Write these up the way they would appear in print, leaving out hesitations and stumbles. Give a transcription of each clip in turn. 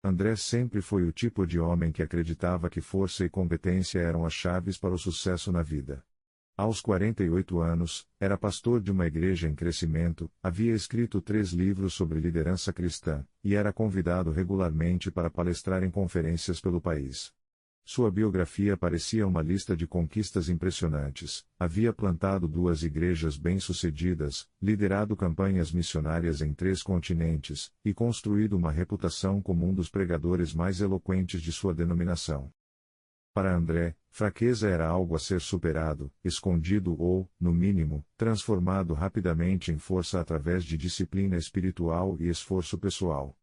André sempre foi o tipo de homem que acreditava que força e competência eram as chaves para o sucesso na vida. Aos 48 anos, era pastor de uma igreja em crescimento, havia escrito 3 livros sobre liderança cristã, e era convidado regularmente para palestrar em conferências pelo país. Sua biografia parecia uma lista de conquistas impressionantes. Havia plantado 2 igrejas bem-sucedidas, liderado campanhas missionárias em 3 continentes, e construído uma reputação como um dos pregadores mais eloquentes de sua denominação. Para André, fraqueza era algo a ser superado, escondido ou, no mínimo, transformado rapidamente em força através de disciplina espiritual e esforço pessoal.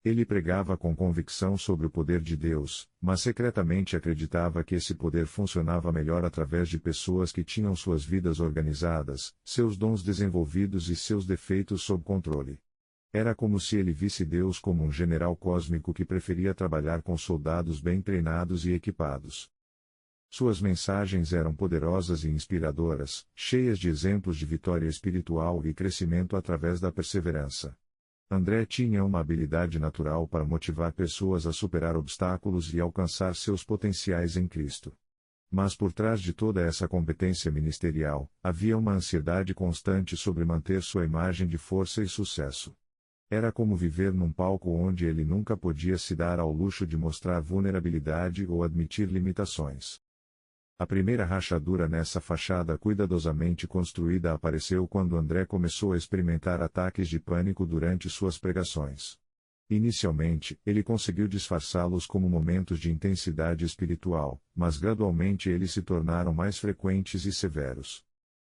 Ele pregava com convicção sobre o poder de Deus, mas secretamente acreditava que esse poder funcionava melhor através de pessoas que tinham suas vidas organizadas, seus dons desenvolvidos e seus defeitos sob controle. Era como se ele visse Deus como um general cósmico que preferia trabalhar com soldados bem treinados e equipados. Suas mensagens eram poderosas e inspiradoras, cheias de exemplos de vitória espiritual e crescimento através da perseverança. André tinha uma habilidade natural para motivar pessoas a superar obstáculos e alcançar seus potenciais em Cristo. Mas por trás de toda essa competência ministerial, havia uma ansiedade constante sobre manter sua imagem de força e sucesso. Era como viver num palco onde ele nunca podia se dar ao luxo de mostrar vulnerabilidade ou admitir limitações. A primeira rachadura nessa fachada cuidadosamente construída apareceu quando André começou a experimentar ataques de pânico durante suas pregações. Inicialmente, ele conseguiu disfarçá-los como momentos de intensidade espiritual, mas gradualmente eles se tornaram mais frequentes e severos.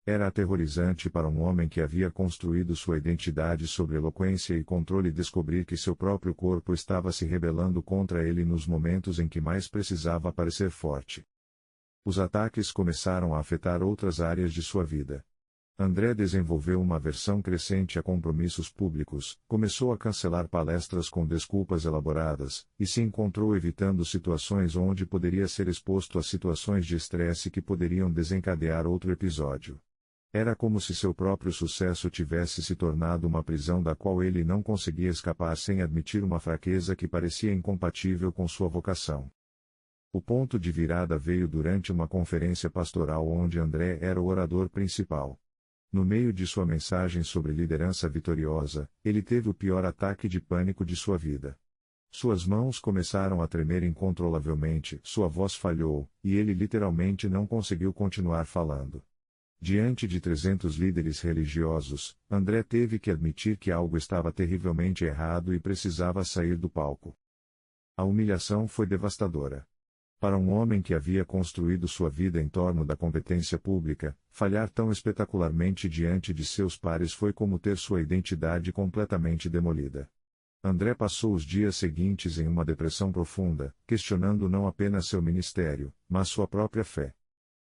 Era aterrorizante para um homem que havia construído sua identidade sobre eloquência e controle descobrir que seu próprio corpo estava se rebelando contra ele nos momentos em que mais precisava parecer forte. Os ataques começaram a afetar outras áreas de sua vida. André desenvolveu uma aversão crescente a compromissos públicos, começou a cancelar palestras com desculpas elaboradas, e se encontrou evitando situações onde poderia ser exposto a situações de estresse que poderiam desencadear outro episódio. Era como se seu próprio sucesso tivesse se tornado uma prisão da qual ele não conseguia escapar sem admitir uma fraqueza que parecia incompatível com sua vocação. O ponto de virada veio durante uma conferência pastoral onde André era o orador principal. No meio de sua mensagem sobre liderança vitoriosa, ele teve o pior ataque de pânico de sua vida. Suas mãos começaram a tremer incontrolavelmente, sua voz falhou, e ele literalmente não conseguiu continuar falando. Diante de 300 líderes religiosos, André teve que admitir que algo estava terrivelmente errado e precisava sair do palco. A humilhação foi devastadora. Para um homem que havia construído sua vida em torno da competência pública, falhar tão espetacularmente diante de seus pares foi como ter sua identidade completamente demolida. André passou os dias seguintes em uma depressão profunda, questionando não apenas seu ministério, mas sua própria fé.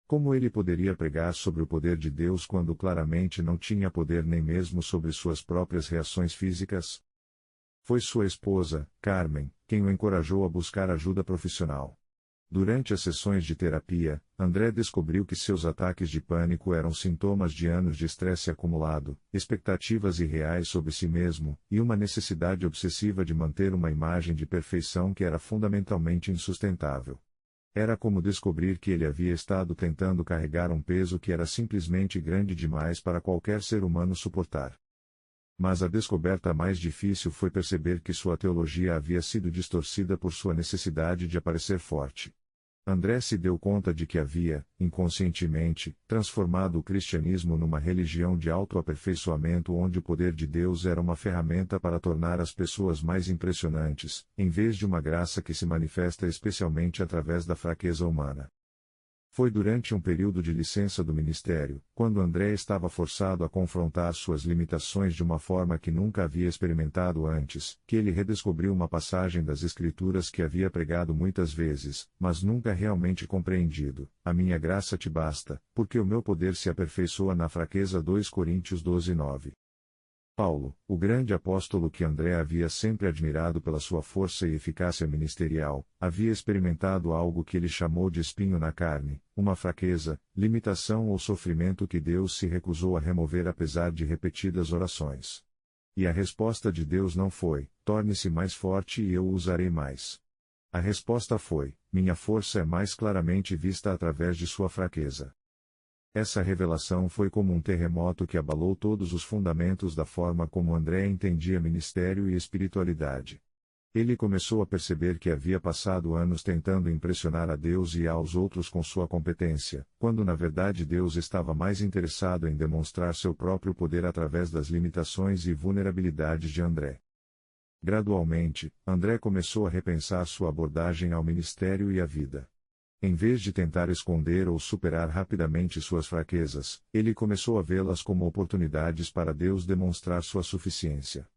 Como ele poderia pregar sobre o poder de Deus quando claramente não tinha poder nem mesmo sobre suas próprias reações físicas? Foi sua esposa, Carmen, quem o encorajou a buscar ajuda profissional. Durante as sessões de terapia, André descobriu que seus ataques de pânico eram sintomas de anos de estresse acumulado, expectativas irreais sobre si mesmo, e uma necessidade obsessiva de manter uma imagem de perfeição que era fundamentalmente insustentável. Era como descobrir que ele havia estado tentando carregar um peso que era simplesmente grande demais para qualquer ser humano suportar. Mas a descoberta mais difícil foi perceber que sua teologia havia sido distorcida por sua necessidade de aparecer forte. André se deu conta de que havia, inconscientemente, transformado o cristianismo numa religião de autoaperfeiçoamento onde o poder de Deus era uma ferramenta para tornar as pessoas mais impressionantes, em vez de uma graça que se manifesta especialmente através da fraqueza humana. Foi durante um período de licença do ministério, quando André estava forçado a confrontar suas limitações de uma forma que nunca havia experimentado antes, que ele redescobriu uma passagem das Escrituras que havia pregado muitas vezes, mas nunca realmente compreendido: a minha graça te basta, porque o meu poder se aperfeiçoa na fraqueza. 2 Coríntios 12:9. Paulo, o grande apóstolo que André havia sempre admirado pela sua força e eficácia ministerial, havia experimentado algo que ele chamou de espinho na carne, uma fraqueza, limitação ou sofrimento que Deus se recusou a remover apesar de repetidas orações. E a resposta de Deus não foi: torne-se mais forte e eu o usarei mais. A resposta foi: minha força é mais claramente vista através de sua fraqueza. Essa revelação foi como um terremoto que abalou todos os fundamentos da forma como André entendia ministério e espiritualidade. Ele começou a perceber que havia passado anos tentando impressionar a Deus e aos outros com sua competência, quando na verdade Deus estava mais interessado em demonstrar seu próprio poder através das limitações e vulnerabilidades de André. Gradualmente, André começou a repensar sua abordagem ao ministério e à vida. Em vez de tentar esconder ou superar rapidamente suas fraquezas, ele começou a vê-las como oportunidades para Deus demonstrar sua suficiência.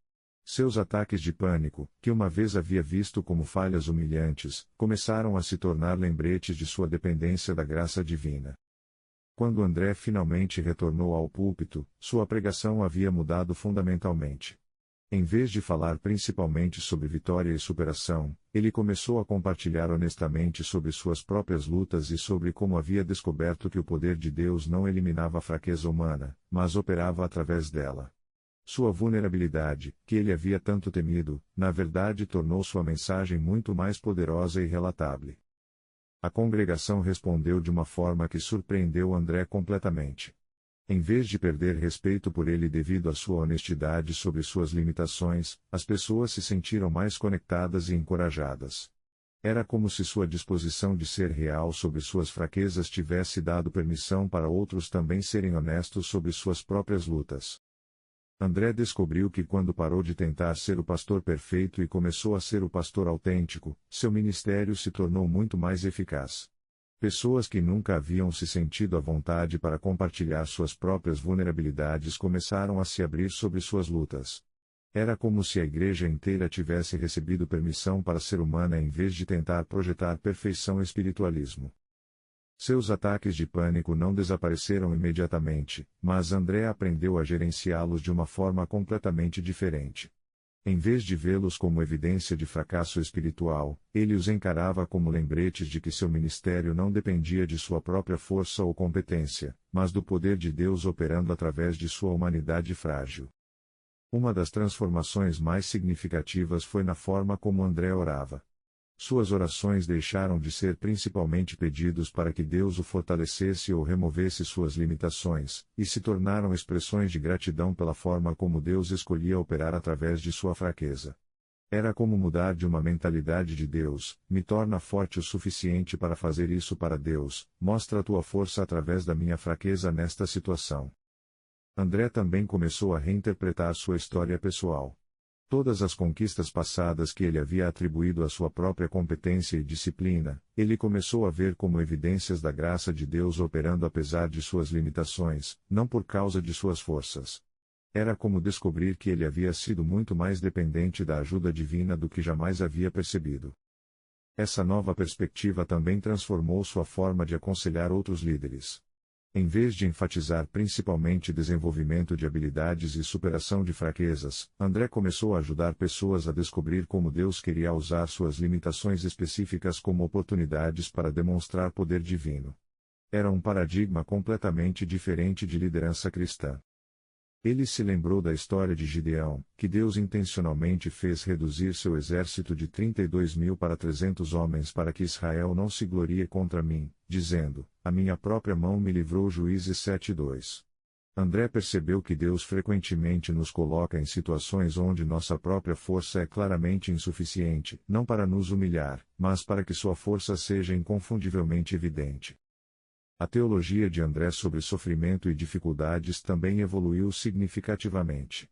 Seus ataques de pânico, que uma vez havia visto como falhas humilhantes, começaram a se tornar lembretes de sua dependência da graça divina. Quando André finalmente retornou ao púlpito, sua pregação havia mudado fundamentalmente. Em vez de falar principalmente sobre vitória e superação, ele começou a compartilhar honestamente sobre suas próprias lutas e sobre como havia descoberto que o poder de Deus não eliminava a fraqueza humana, mas operava através dela. Sua vulnerabilidade, que ele havia tanto temido, na verdade tornou sua mensagem muito mais poderosa e relatável. A congregação respondeu de uma forma que surpreendeu André completamente. Em vez de perder respeito por ele devido à sua honestidade sobre suas limitações, as pessoas se sentiram mais conectadas e encorajadas. Era como se sua disposição de ser real sobre suas fraquezas tivesse dado permissão para outros também serem honestos sobre suas próprias lutas. André descobriu que quando parou de tentar ser o pastor perfeito e começou a ser o pastor autêntico, seu ministério se tornou muito mais eficaz. Pessoas que nunca haviam se sentido à vontade para compartilhar suas próprias vulnerabilidades começaram a se abrir sobre suas lutas. Era como se a igreja inteira tivesse recebido permissão para ser humana em vez de tentar projetar perfeição e espiritualismo. Seus ataques de pânico não desapareceram imediatamente, mas André aprendeu a gerenciá-los de uma forma completamente diferente. Em vez de vê-los como evidência de fracasso espiritual, ele os encarava como lembretes de que seu ministério não dependia de sua própria força ou competência, mas do poder de Deus operando através de sua humanidade frágil. Uma das transformações mais significativas foi na forma como André orava. Suas orações deixaram de ser principalmente pedidos para que Deus o fortalecesse ou removesse suas limitações, e se tornaram expressões de gratidão pela forma como Deus escolhia operar através de sua fraqueza. Era como mudar de uma mentalidade de Deus: me torna forte o suficiente para fazer isso para Deus, mostra a tua força através da minha fraqueza nesta situação. André também começou a reinterpretar sua história pessoal. Todas as conquistas passadas que ele havia atribuído à sua própria competência e disciplina, ele começou a ver como evidências da graça de Deus operando apesar de suas limitações, não por causa de suas forças. Era como descobrir que ele havia sido muito mais dependente da ajuda divina do que jamais havia percebido. Essa nova perspectiva também transformou sua forma de aconselhar outros líderes. Em vez de enfatizar principalmente desenvolvimento de habilidades e superação de fraquezas, André começou a ajudar pessoas a descobrir como Deus queria usar suas limitações específicas como oportunidades para demonstrar poder divino. Era um paradigma completamente diferente de liderança cristã. Ele se lembrou da história de Gideão, que Deus intencionalmente fez reduzir seu exército de 32.000 para 300 homens para que Israel não se glorie contra mim, dizendo: a minha própria mão me livrou. Juízes 7:2. André percebeu que Deus frequentemente nos coloca em situações onde nossa própria força é claramente insuficiente, não para nos humilhar, mas para que sua força seja inconfundivelmente evidente. A teologia de André sobre sofrimento e dificuldades também evoluiu significativamente.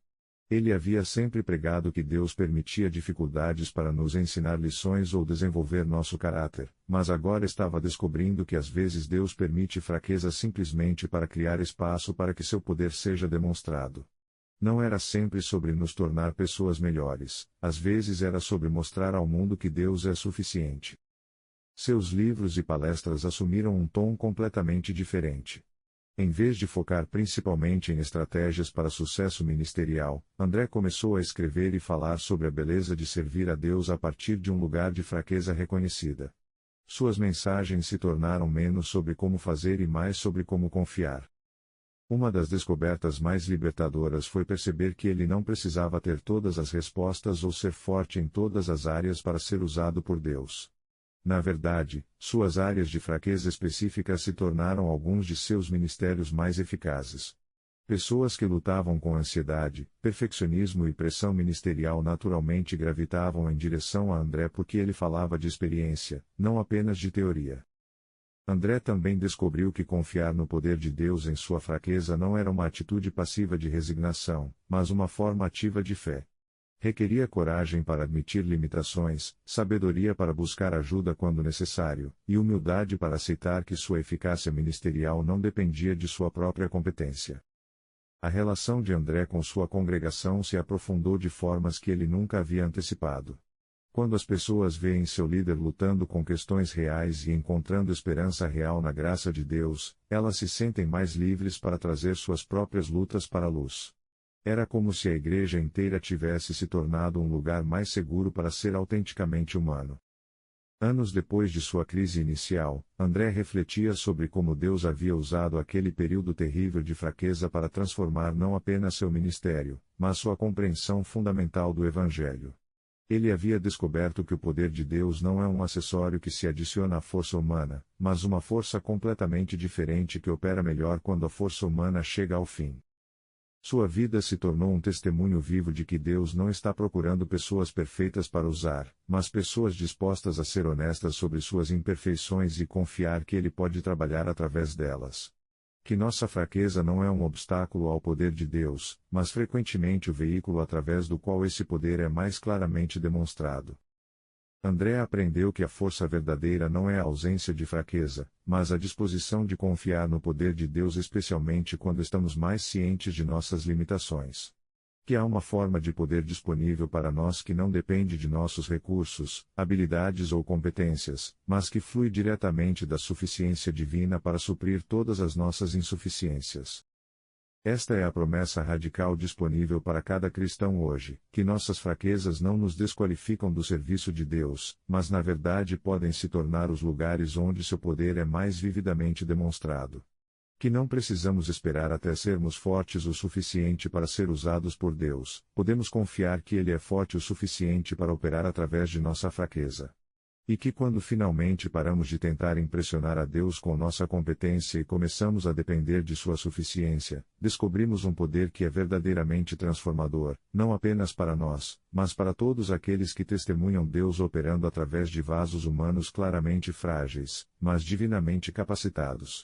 Ele havia sempre pregado que Deus permitia dificuldades para nos ensinar lições ou desenvolver nosso caráter, mas agora estava descobrindo que às vezes Deus permite fraquezas simplesmente para criar espaço para que seu poder seja demonstrado. Não era sempre sobre nos tornar pessoas melhores, às vezes era sobre mostrar ao mundo que Deus é suficiente. Seus livros e palestras assumiram um tom completamente diferente. Em vez de focar principalmente em estratégias para sucesso ministerial, André começou a escrever e falar sobre a beleza de servir a Deus a partir de um lugar de fraqueza reconhecida. Suas mensagens se tornaram menos sobre como fazer e mais sobre como confiar. Uma das descobertas mais libertadoras foi perceber que ele não precisava ter todas as respostas ou ser forte em todas as áreas para ser usado por Deus. Na verdade, suas áreas de fraqueza específicas se tornaram alguns de seus ministérios mais eficazes. Pessoas que lutavam com ansiedade, perfeccionismo e pressão ministerial naturalmente gravitavam em direção a André porque ele falava de experiência, não apenas de teoria. André também descobriu que confiar no poder de Deus em sua fraqueza não era uma atitude passiva de resignação, mas uma forma ativa de fé. Requeria coragem para admitir limitações, sabedoria para buscar ajuda quando necessário, e humildade para aceitar que sua eficácia ministerial não dependia de sua própria competência. A relação de André com sua congregação se aprofundou de formas que ele nunca havia antecipado. Quando as pessoas veem seu líder lutando com questões reais e encontrando esperança real na graça de Deus, elas se sentem mais livres para trazer suas próprias lutas para a luz. Era como se a igreja inteira tivesse se tornado um lugar mais seguro para ser autenticamente humano. Anos depois de sua crise inicial, André refletia sobre como Deus havia usado aquele período terrível de fraqueza para transformar não apenas seu ministério, mas sua compreensão fundamental do Evangelho. Ele havia descoberto que o poder de Deus não é um acessório que se adiciona à força humana, mas uma força completamente diferente que opera melhor quando a força humana chega ao fim. Sua vida se tornou um testemunho vivo de que Deus não está procurando pessoas perfeitas para usar, mas pessoas dispostas a ser honestas sobre suas imperfeições e confiar que Ele pode trabalhar através delas. Que nossa fraqueza não é um obstáculo ao poder de Deus, mas frequentemente o veículo através do qual esse poder é mais claramente demonstrado. André aprendeu que a força verdadeira não é a ausência de fraqueza, mas a disposição de confiar no poder de Deus, especialmente quando estamos mais cientes de nossas limitações. Que há uma forma de poder disponível para nós que não depende de nossos recursos, habilidades ou competências, mas que flui diretamente da suficiência divina para suprir todas as nossas insuficiências. Esta é a promessa radical disponível para cada cristão hoje, que nossas fraquezas não nos desqualificam do serviço de Deus, mas na verdade podem se tornar os lugares onde seu poder é mais vividamente demonstrado. Que não precisamos esperar até sermos fortes o suficiente para ser usados por Deus, podemos confiar que Ele é forte o suficiente para operar através de nossa fraqueza. E que quando finalmente paramos de tentar impressionar a Deus com nossa competência e começamos a depender de sua suficiência, descobrimos um poder que é verdadeiramente transformador, não apenas para nós, mas para todos aqueles que testemunham Deus operando através de vasos humanos claramente frágeis, mas divinamente capacitados.